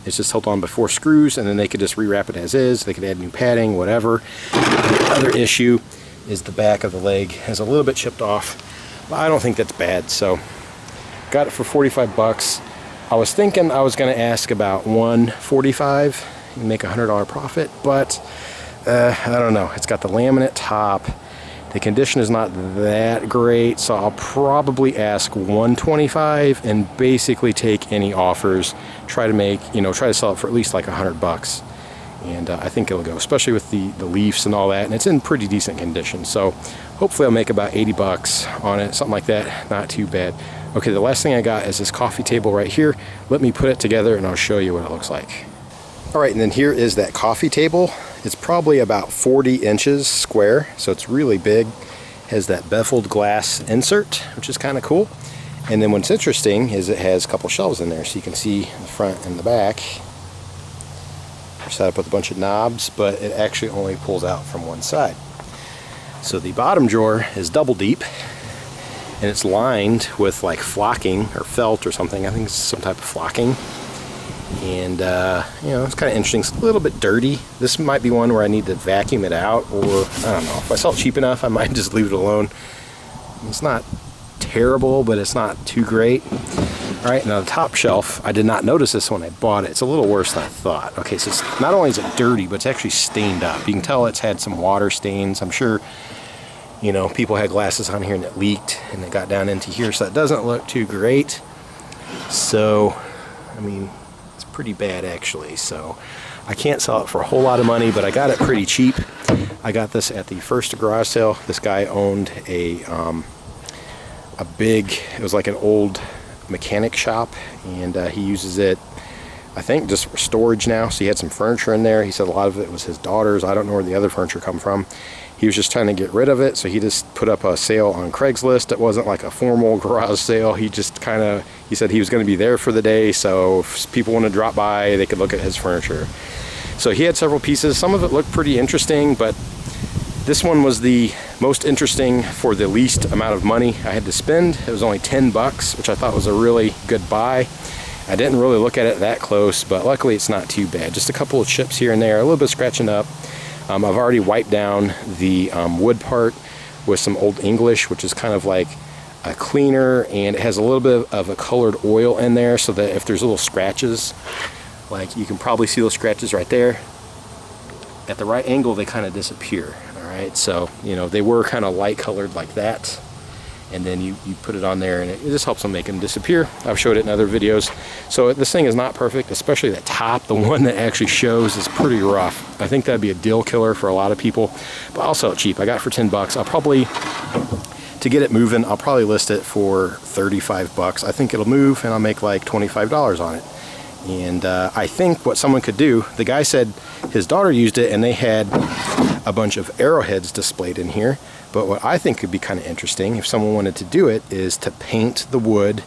Speaker 2: It's just held on by 4 screws, and then they could just rewrap it as is. They could add new padding, whatever. The other issue is the back of the leg is a little bit chipped off, but I don't think that's bad. So got it for 45 bucks. I was thinking I was going to ask about $145 and make $100 profit, but I don't know. It's got the laminate top. The condition is not that great, so I'll probably ask $125 and basically take any offers. Try to make, you know, try to sell it for at least like $100. And I think it'll go, especially with the leaves and all that, and it's in pretty decent condition. So hopefully I'll make about 80 bucks on it, something like that. Not too bad. Okay, the last thing I got is this coffee table right here. Let me put it together and I'll show you what it looks like. All right, and then here is that coffee table. It's probably about 40 inches square, so it's really big. Has that beveled glass insert, which is kind of cool. And then what's interesting is it has a couple shelves in there, so you can see the front and the back. They're set up with a bunch of knobs, but it actually only pulls out from one side. So the bottom drawer is double deep, and it's lined with like flocking or felt or something. I think it's some type of flocking. And you know, it's kind of interesting. It's a little bit dirty. This might be one where I need to vacuum it out, or I don't know. If I sell it cheap enough, I might just leave it alone. It's not terrible, but it's not too great. All right, now the top shelf, I did not notice this when I bought it. It's a little worse than I thought. Okay, so it's, not only is it dirty, but it's actually stained up. You can tell it's had some water stains. I'm sure, you know, people had glasses on here and it leaked and it got down into here, so it doesn't look too great. So, I mean, it's pretty bad actually. So I can't sell it for a whole lot of money, but I got it pretty cheap. I got this at the first garage sale. This guy owned a big, it was like an old mechanic shop, and he uses it, I think, just for storage now. So he had some furniture in there. He said a lot of it was his daughter's. I don't know where the other furniture come from. He was just trying to get rid of it, so he just put up a sale on Craigslist. It wasn't like a formal garage sale. He just kind of, he said he was going to be there for the day, so if people want to drop by, they could look at his furniture. So he had several pieces. Some of it looked pretty interesting, but this one was the most interesting for the least amount of money I had to spend. It was only 10 bucks, which I thought was a really good buy. I didn't really look at it that close, but luckily it's not too bad. Just a couple of chips here and there, a little bit of scratching up. I've already wiped down the wood part with some Old English, which is kind of like a cleaner, and it has a little bit of a colored oil in there, so that if there's little scratches, like you can probably see those scratches right there. At the right angle, they kind of disappear. Right, so you know, they were kind of light colored like that, and then you put it on there and it just helps them make them disappear. I've showed it in other videos. So this thing is not perfect, especially the top. The one that actually shows is pretty rough. I think that'd be a deal killer for a lot of people, but I'll sell it cheap. I got it for 10 bucks. I'll probably, to get it moving, I'll probably list it for 35 bucks. I think it'll move and I'll make like $25 on it. And I think what someone could do, the guy said his daughter used it and they had a bunch of arrowheads displayed in here. But what I think could be kind of interesting if someone wanted to do it is to paint the wood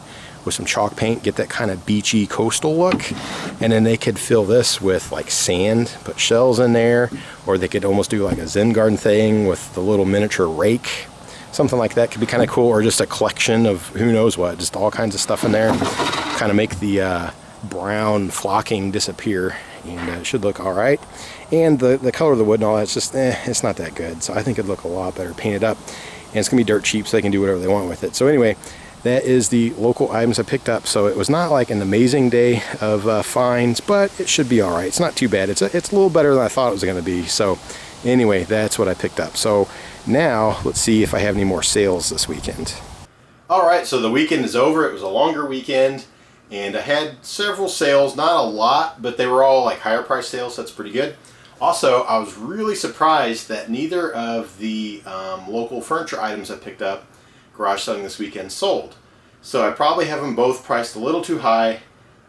Speaker 2: with some chalk paint, get that kind of beachy coastal look. And then they could fill this with like sand, put shells in there, or they could almost do like a Zen garden thing with the little miniature rake. Something like that could be kind of cool, or just a collection of who knows what, just all kinds of stuff in there. Kind of make the brown flocking disappear, and it should look all right. And the color of the wood and all that's just, it's not that good. So I think it'd look a lot better painted up. And it's gonna be dirt cheap, so they can do whatever they want with it. So anyway, that is the local items I picked up. So it was not like an amazing day of finds, but it should be all right. It's not too bad. It's a little better than I thought it was gonna be. So anyway, that's what I picked up. So now let's see if I have any more sales this weekend.
Speaker 1: All right, so the weekend is over. It was a longer weekend, and I had several sales, not a lot, but they were all like higher price sales, so that's pretty good. Also, I was really surprised that neither of the local furniture items I picked up garage selling this weekend sold. So I probably have them both priced a little too high.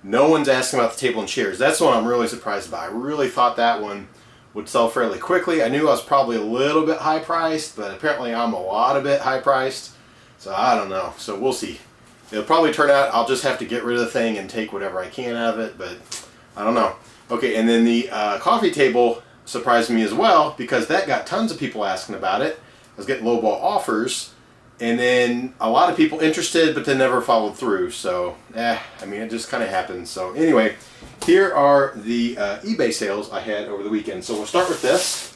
Speaker 1: No one's asking about the table and chairs. That's the one I'm really surprised by. I really thought that one would sell fairly quickly. I knew I was probably a little bit high priced, but apparently I'm a lot of bit high priced. So I don't know. So we'll see. It'll probably turn out I'll just have to get rid of the thing and take whatever I can out of it, but I don't know. Okay, and then the coffee table surprised me as well, because that got tons of people asking about it. I was getting lowball offers, and then a lot of people interested, but then never followed through. So, I mean, it just kind of happens. So anyway, here are the eBay sales I had over the weekend. So we'll start with this.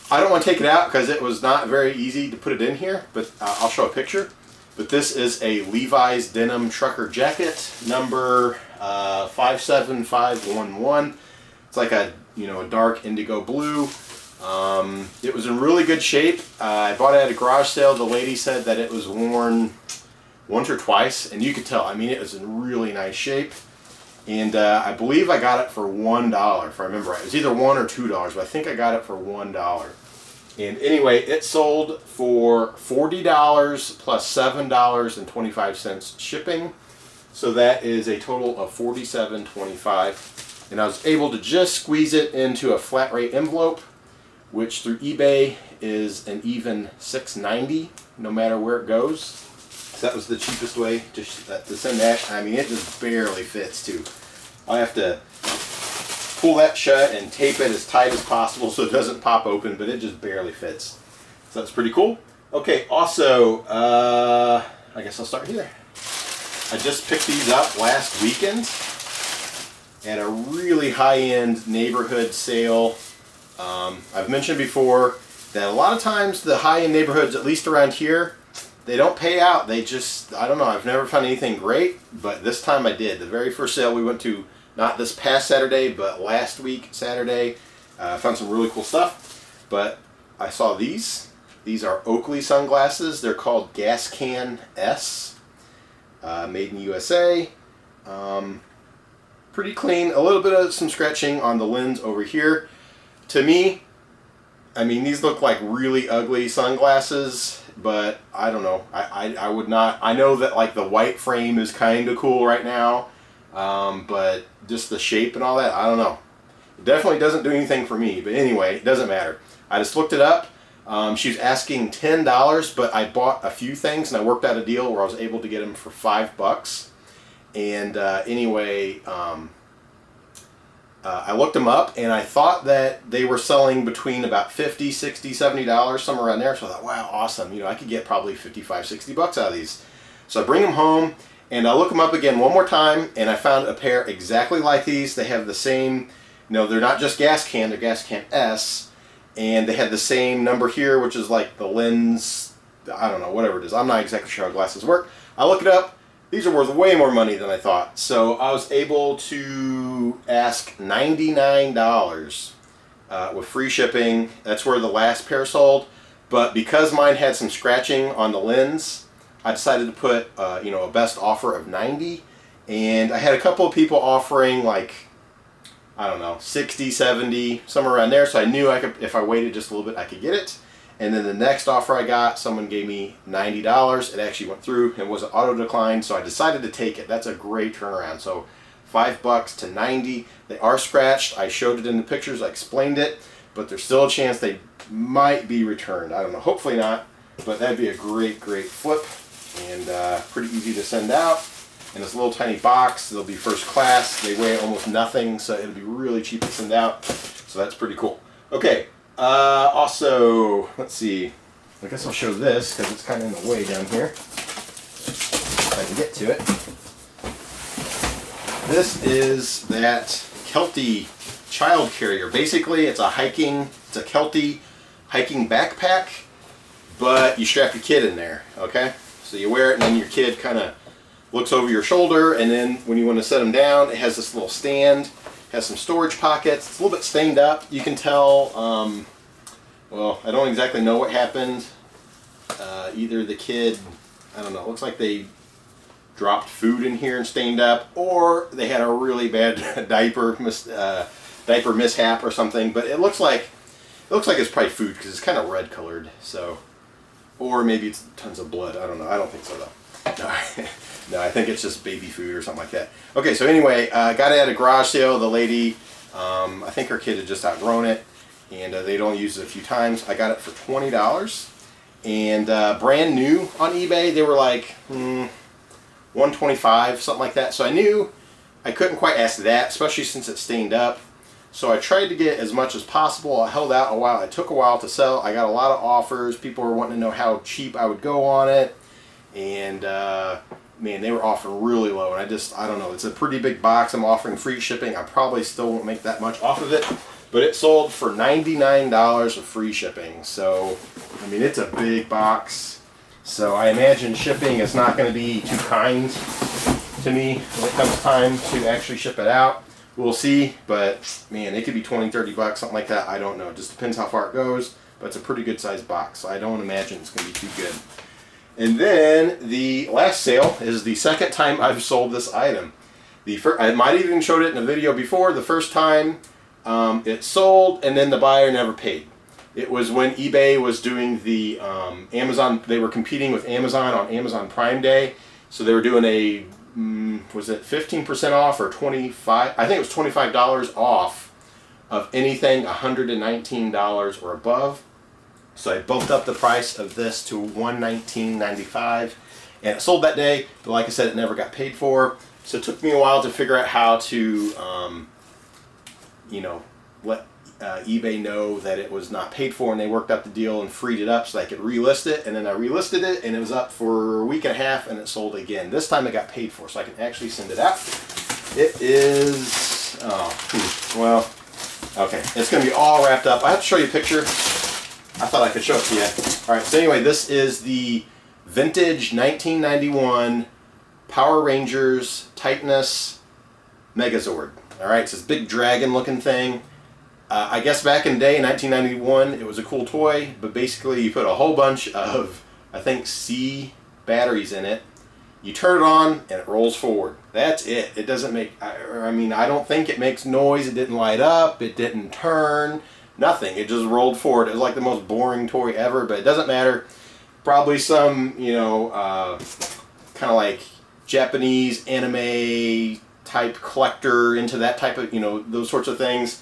Speaker 1: I don't want to take it out because it was not very easy to put it in here, but I'll show a picture. But this is a Levi's denim trucker jacket, number 57511. It's like a a dark indigo blue. It was in really good shape. I bought it at a garage sale. The lady said that it was worn once or twice, and you could tell. I mean, it was in really nice shape. And I believe I got it for $1, if I remember right. It was either $1 or $2, but I think I got it for $1. And anyway, it sold for $40 plus $7.25 shipping. So that is a total of $47.25. And I was able to just squeeze it into a flat rate envelope, which through eBay is an even $6.90 no matter where it goes. So that was the cheapest way to send that. I mean, it just barely fits too. I have to pull that shut and tape it as tight as possible so it doesn't pop open, but it just barely fits. So that's pretty cool. Okay, also, I guess I'll start here. I just picked these up last weekend at a really high-end neighborhood sale. I've mentioned before that a lot of times the high-end neighborhoods, at least around here, they don't pay out. They just, I don't know, I've never found anything great, but this time I did. The very first sale we went to, not this past Saturday, but last week Saturday, I found some really cool stuff. But I saw these. These are Oakley sunglasses. They're called Gas Can S, made in USA. Pretty clean. A little bit of some scratching on the lens over here. To me, I mean, these look like really ugly sunglasses, but I don't know. I would not. I know that like the white frame is kind of cool right now, but just the shape and all that, I don't know. It definitely doesn't do anything for me, but anyway, it doesn't matter. I just looked it up. She was asking $10, but I bought a few things and I worked out a deal where I was able to get them for $5. And anyway, I looked them up and I thought that they were selling between about $50, $60, $70, somewhere around there. So I thought, wow, awesome. I could get probably $55, $60 out of these. So I bring them home and I look them up again one more time, and I found a pair exactly like these. They have the same, they're not just Gas Can, they're Gas Can S. And they had the same number here, which is like the lens, I don't know, whatever it is. I'm not exactly sure how glasses work. I look it up. These are worth way more money than I thought. So I was able to ask $99 with free shipping. That's where the last pair sold. But because mine had some scratching on the lens, I decided to put a best offer of $90. And I had a couple of people offering like, I don't know, $60, $70, somewhere around there. So I knew I could, if I waited just a little bit, I could get it. And then the next offer I got, someone gave me $90. It actually went through and was an auto decline, so I decided to take it. That's a great turnaround. So $5 to $90. They are scratched. I showed it in the pictures. I explained it, but there's still a chance they might be returned. I don't know. Hopefully not, but that'd be a great, great flip and pretty easy to send out. in this little tiny box. They'll be first class. They weigh almost nothing, so it'll be really cheap to send out. So that's pretty cool. Okay, also, let's see. I guess I'll show this because it's kind of in the way down here. If I can get to it. This is that Kelty child carrier. Basically, it's a Kelty hiking backpack, but you strap your kid in there, okay? So you wear it and then your kid kind of looks over your shoulder, and then when you want to set them down, it has this little stand, has some storage pockets. It's a little bit stained up. You can tell, well, I don't exactly know what happened. Either the kid, I don't know, it looks like they dropped food in here and stained up, or they had a really bad diaper mishap or something. But it looks like it's probably food because it's kind of red colored. So, or maybe it's tons of blood. I don't know. I don't think so though. No, I think it's just baby food or something like that. Okay, so anyway, got it at a garage sale. The lady, I think her kid had just outgrown it, and they'd only used it a few times. I got it for $20, and brand new on eBay. They were like $125, something like that. So I knew I couldn't quite ask that, especially since it's stained up. So I tried to get as much as possible. I held out a while. It took a while to sell. I got a lot of offers. People were wanting to know how cheap I would go on it, and man, they were offering really low. And I don't know. It's a pretty big box. I'm offering free shipping. I probably still won't make that much off of it, but it sold for $99 with free shipping. So, I mean, it's a big box. So I imagine shipping is not going to be too kind to me when it comes time to actually ship it out. We'll see, but man, it could be 20, 30 bucks, something like that. I don't know. It just depends how far it goes, but it's a pretty good sized box. So I don't imagine it's going to be too good. And then the last sale is the second time I've sold this item. I might have even showed it in a video before. The first time it sold, and then the buyer never paid. It was when eBay was doing the Amazon. They were competing with Amazon on Amazon Prime Day, so they were doing a was it 15% off or 25? I think it was $25 off of anything $119 or above. So I bumped up the price of this to $119.95, and it sold that day. But like I said, it never got paid for. So it took me a while to figure out how to, let eBay know that it was not paid for, and they worked out the deal and freed it up so I could relist it. And then I relisted it, and it was up for a week and a half, and it sold again. This time it got paid for, so I can actually send it out. It is, okay, it's going to be all wrapped up. I have to show you a picture. I thought I could show it to you. All right, so anyway, this is the vintage 1991 Power Rangers Titanus Megazord. All right, it's this big dragon-looking thing. I guess back in the day, in 1991, it was a cool toy, but basically you put a whole bunch of, I think, C batteries in it. You turn it on, and it rolls forward. That's it. It doesn't make, I mean, I don't think it makes noise. It didn't light up. It didn't turn. Nothing. It just rolled forward. It was like the most boring toy ever, but it doesn't matter. Probably some, kind of like Japanese anime type collector into that type of, those sorts of things.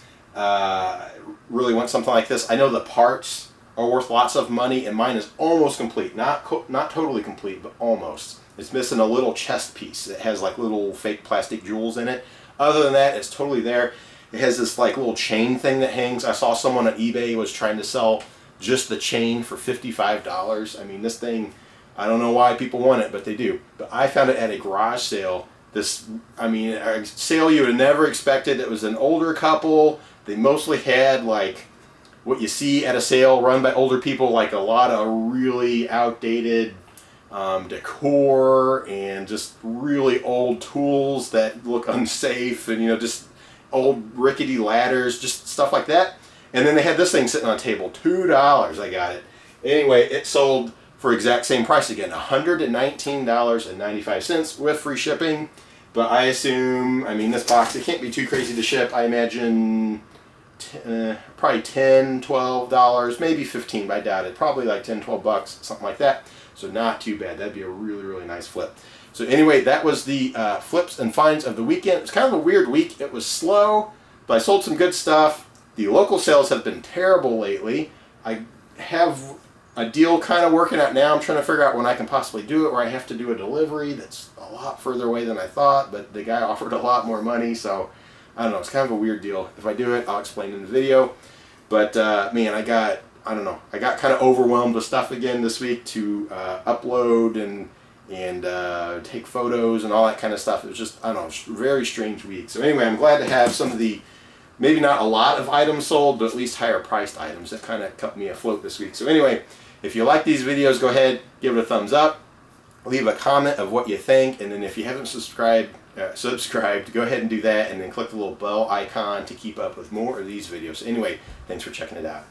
Speaker 1: Really want something like this. I know the parts are worth lots of money, and mine is almost complete. Not totally complete, but almost. It's missing a little chest piece. It has like little fake plastic jewels in it. Other than that, it's totally there. It has this like little chain thing that hangs. I saw someone on eBay was trying to sell just the chain for $55. I mean, this thing, I don't know why people want it, but they do. But I found it at a garage sale. A sale you would have never expected. It was an older couple. They mostly had like what you see at a sale run by older people, like a lot of really outdated decor and just really old tools that look unsafe, and just old rickety ladders, just stuff like that. And then they had this thing sitting on a table, $2. I got it. Anyway, it sold for exact same price again, $119.95 with free shipping. But I assume, this box, it can't be too crazy to ship. I imagine probably $10, $12, maybe $15, but I doubt it. Probably like $10, $12, something like that. So not too bad. That'd be a really, really nice flip. So anyway, that was the flips and finds of the weekend. It was kind of a weird week. It was slow, but I sold some good stuff. The local sales have been terrible lately. I have a deal kind of working out now. I'm trying to figure out when I can possibly do it, where I have to do a delivery that's a lot further away than I thought, but the guy offered a lot more money, so I don't know. It's kind of a weird deal. If I do it, I'll explain in the video. But man, I got kind of overwhelmed with stuff again this week to upload and take photos and all that kind of stuff. It was just, I don't know, a very strange week. So anyway, I'm glad to have some of the, maybe not a lot of items sold, but at least higher priced items that kind of kept me afloat this week. So anyway, if you like these videos, go ahead, give it a thumbs up, leave a comment of what you think, and then if you haven't subscribed, go ahead and do that, and then click the little bell icon to keep up with more of these videos. Anyway, thanks for checking it out.